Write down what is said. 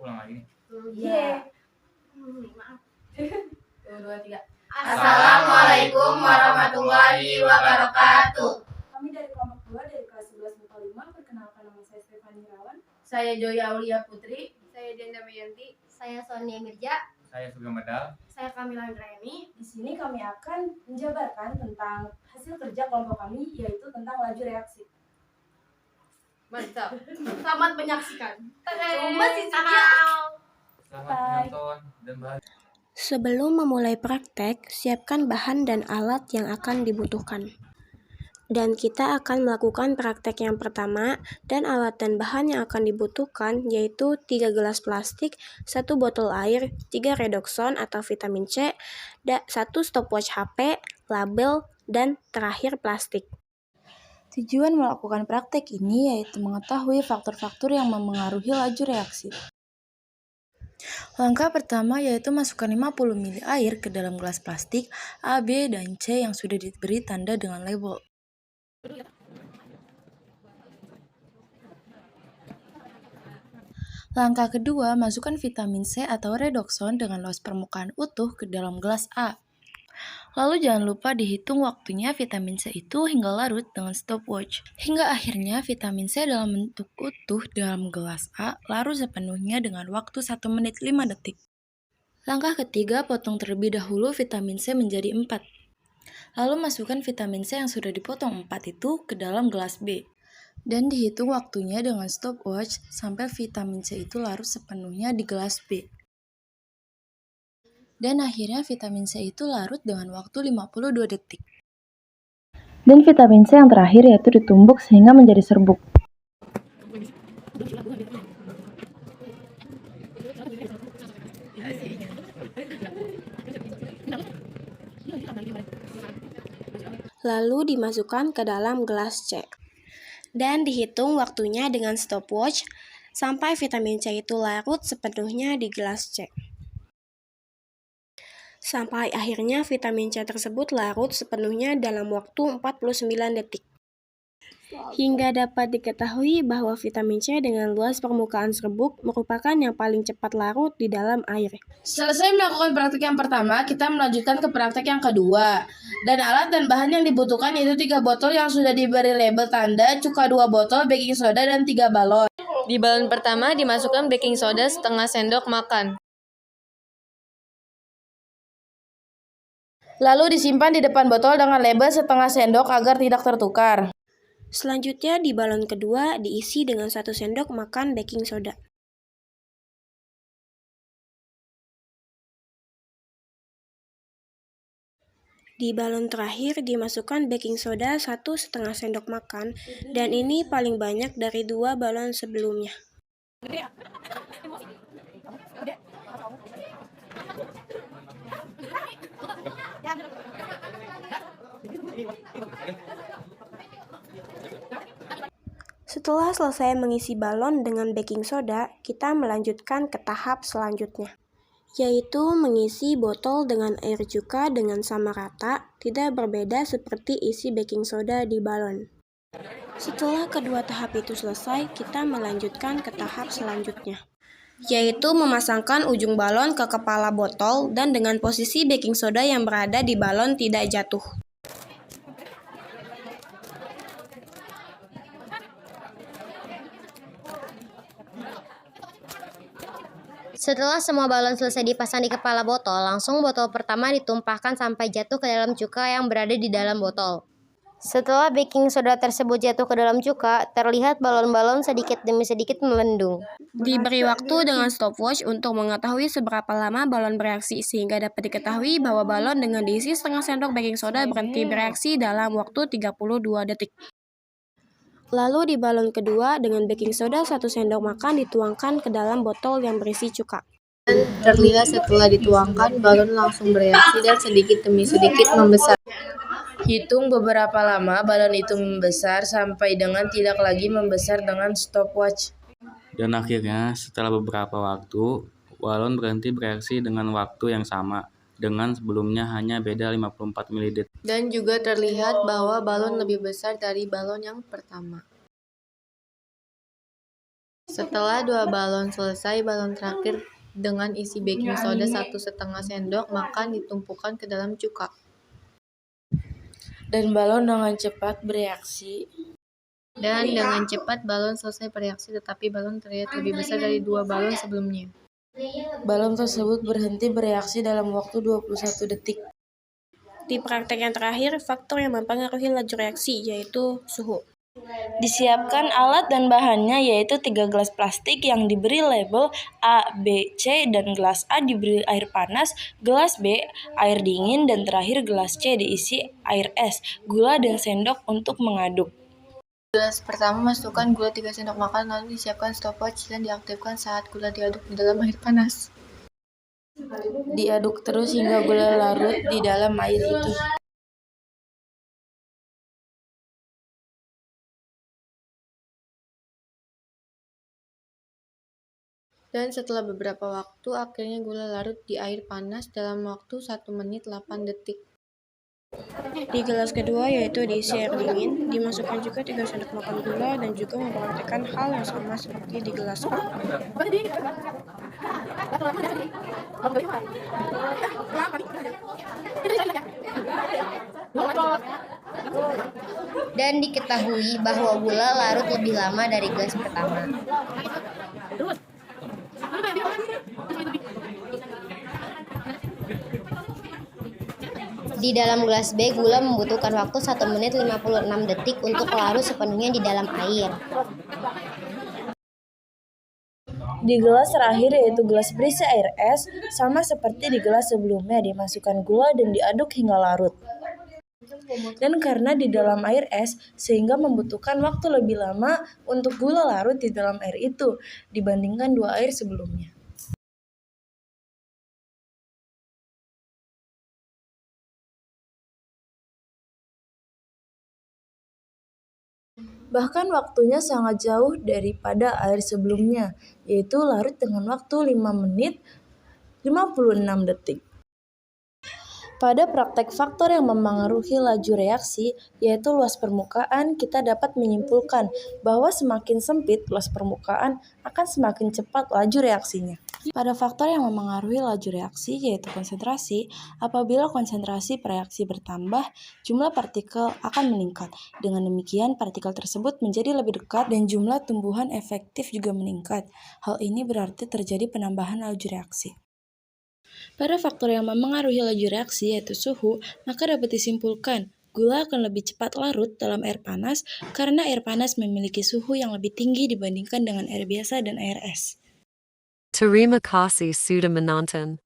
Ulang lagi. Iya. Maaf. 1, 2, 3. Assalamualaikum warahmatullahi wabarakatuh. Kami dari kelompok 2 dari kelas 11 MIPA 5. Perkenalkan, nama saya Stefani Irawan. Saya Joya Aulia Putri. Saya Denda Meyanti. Saya Sonia Mirja. Saya Sugeng Medal. Saya Kamila Andrayani. Di sini kami akan menjabarkan tentang hasil kerja kelompok kami, yaitu tentang laju reaksi. Mantap. Selamat menyaksikan. Selamat menonton dan bahagia. Sebelum memulai praktek, siapkan bahan dan alat yang akan dibutuhkan. Dan kita akan melakukan praktek yang pertama, dan alat dan bahan yang akan dibutuhkan yaitu 3 gelas plastik, 1 botol air, 3 redoxon atau vitamin C, 1 stopwatch HP, label, dan terakhir plastik. Tujuan melakukan praktek ini yaitu mengetahui faktor-faktor yang memengaruhi laju reaksi. Langkah pertama yaitu masukkan 50 ml air ke dalam gelas plastik A, B, dan C yang sudah diberi tanda dengan label. Langkah kedua, masukkan vitamin C atau redoxon dengan los permukaan utuh ke dalam gelas A. Lalu jangan lupa dihitung waktunya vitamin C itu hingga larut dengan stopwatch. Hingga akhirnya vitamin C dalam bentuk utuh dalam gelas A larut sepenuhnya dengan waktu 1 menit 5 detik. Langkah ketiga, potong terlebih dahulu vitamin C menjadi 4. Lalu masukkan vitamin C yang sudah dipotong 4 itu ke dalam gelas B. Dan dihitung waktunya dengan stopwatch sampai vitamin C itu larut sepenuhnya di gelas B. Dan akhirnya vitamin C itu larut dengan waktu 52 detik. Dan vitamin C yang terakhir yaitu ditumbuk sehingga menjadi serbuk. Lalu dimasukkan ke dalam gelas C. Dan dihitung waktunya dengan stopwatch sampai vitamin C itu larut sepenuhnya di gelas C. Sampai akhirnya vitamin C tersebut larut sepenuhnya dalam waktu 49 detik. Hingga dapat diketahui bahwa vitamin C dengan luas permukaan serbuk merupakan yang paling cepat larut di dalam air. Selesai melakukan praktek yang pertama, kita melanjutkan ke praktek yang kedua. Dan alat dan bahan yang dibutuhkan yaitu 3 botol yang sudah diberi label tanda, cuka 2 botol, baking soda, dan 3 balon. Di balon pertama dimasukkan baking soda setengah sendok makan. Lalu disimpan di depan botol dengan label setengah sendok agar tidak tertukar. Selanjutnya di balon kedua diisi dengan 1 sendok makan baking soda. Di balon terakhir dimasukkan baking soda 1,5 sendok makan, dan ini paling banyak dari 2 balon sebelumnya. Setelah selesai mengisi balon dengan baking soda, kita melanjutkan ke tahap selanjutnya, yaitu mengisi botol dengan air cuka dengan sama rata, tidak berbeda seperti isi baking soda di balon. Setelah kedua tahap itu selesai, kita melanjutkan ke tahap selanjutnya, yaitu memasangkan ujung balon ke kepala botol dan dengan posisi baking soda yang berada di balon tidak jatuh. Setelah semua balon selesai dipasang di kepala botol, langsung botol pertama ditumpahkan sampai jatuh ke dalam cuka yang berada di dalam botol. Setelah baking soda tersebut jatuh ke dalam cuka, terlihat balon-balon sedikit demi sedikit melendung. Diberi waktu dengan stopwatch untuk mengetahui seberapa lama balon bereaksi, sehingga dapat diketahui bahwa balon dengan diisi setengah sendok baking soda berhenti bereaksi dalam waktu 32 detik. Lalu di balon kedua dengan baking soda 1 sendok makan dituangkan ke dalam botol yang berisi cuka. Dan terlihat setelah dituangkan, balon langsung bereaksi dan sedikit demi sedikit membesar. Hitung beberapa lama balon itu membesar sampai dengan tidak lagi membesar dengan stopwatch. Dan akhirnya setelah beberapa waktu, balon berhenti bereaksi dengan waktu yang sama. Dengan sebelumnya hanya beda 54 ml. Dan juga terlihat bahwa balon lebih besar dari balon yang pertama. Setelah 2 balon selesai, balon terakhir dengan isi baking soda 1,5 sendok makan ditumpukan ke dalam cuka. Dan balon dengan cepat bereaksi. Dan dengan cepat balon selesai bereaksi, tetapi balon terlihat lebih besar dari 2 balon sebelumnya. Balon tersebut berhenti bereaksi dalam waktu 21 detik. Di praktek yang terakhir, faktor yang mempengaruhi laju reaksi yaitu suhu. Disiapkan alat dan bahannya yaitu 3 gelas plastik yang diberi label A, B, C, dan gelas A diberi air panas, gelas B air dingin, dan terakhir gelas C diisi air es, gula, dan sendok untuk mengaduk. Gelas pertama, masukkan gula 3 sendok makan, lalu disiapkan stopwatch dan diaktifkan saat gula diaduk di dalam air panas. Diaduk terus hingga gula larut di dalam air itu. Dan setelah beberapa waktu, akhirnya gula larut di air panas dalam waktu 1 menit 8 detik. Di gelas kedua yaitu diisi air dingin, dimasukkan juga 3 sendok makan gula dan juga mempraktikkan hal yang sama seperti di gelas A. Dan diketahui bahwa gula larut lebih lama dari gelas pertama. Di dalam gelas B, gula membutuhkan waktu 1 menit 56 detik untuk larut sepenuhnya di dalam air. Di gelas terakhir yaitu gelas berisi air es, sama seperti di gelas sebelumnya, dimasukkan gula dan diaduk hingga larut. Dan karena di dalam air es, sehingga membutuhkan waktu lebih lama untuk gula larut di dalam air itu dibandingkan 2 air sebelumnya. Bahkan waktunya sangat jauh daripada air sebelumnya, yaitu larut dengan waktu 5 menit 56 detik. Pada praktek faktor yang memengaruhi laju reaksi, yaitu luas permukaan, kita dapat menyimpulkan bahwa semakin sempit luas permukaan akan semakin cepat laju reaksinya. Pada faktor yang memengaruhi laju reaksi, yaitu konsentrasi, apabila konsentrasi reaksi bertambah, jumlah partikel akan meningkat. Dengan demikian, partikel tersebut menjadi lebih dekat dan jumlah tumbuhan efektif juga meningkat. Hal ini berarti terjadi penambahan laju reaksi. Pada faktor yang memengaruhi laju reaksi yaitu suhu, maka dapat disimpulkan gula akan lebih cepat larut dalam air panas karena air panas memiliki suhu yang lebih tinggi dibandingkan dengan air biasa dan air es. Terima kasih sudah menonton.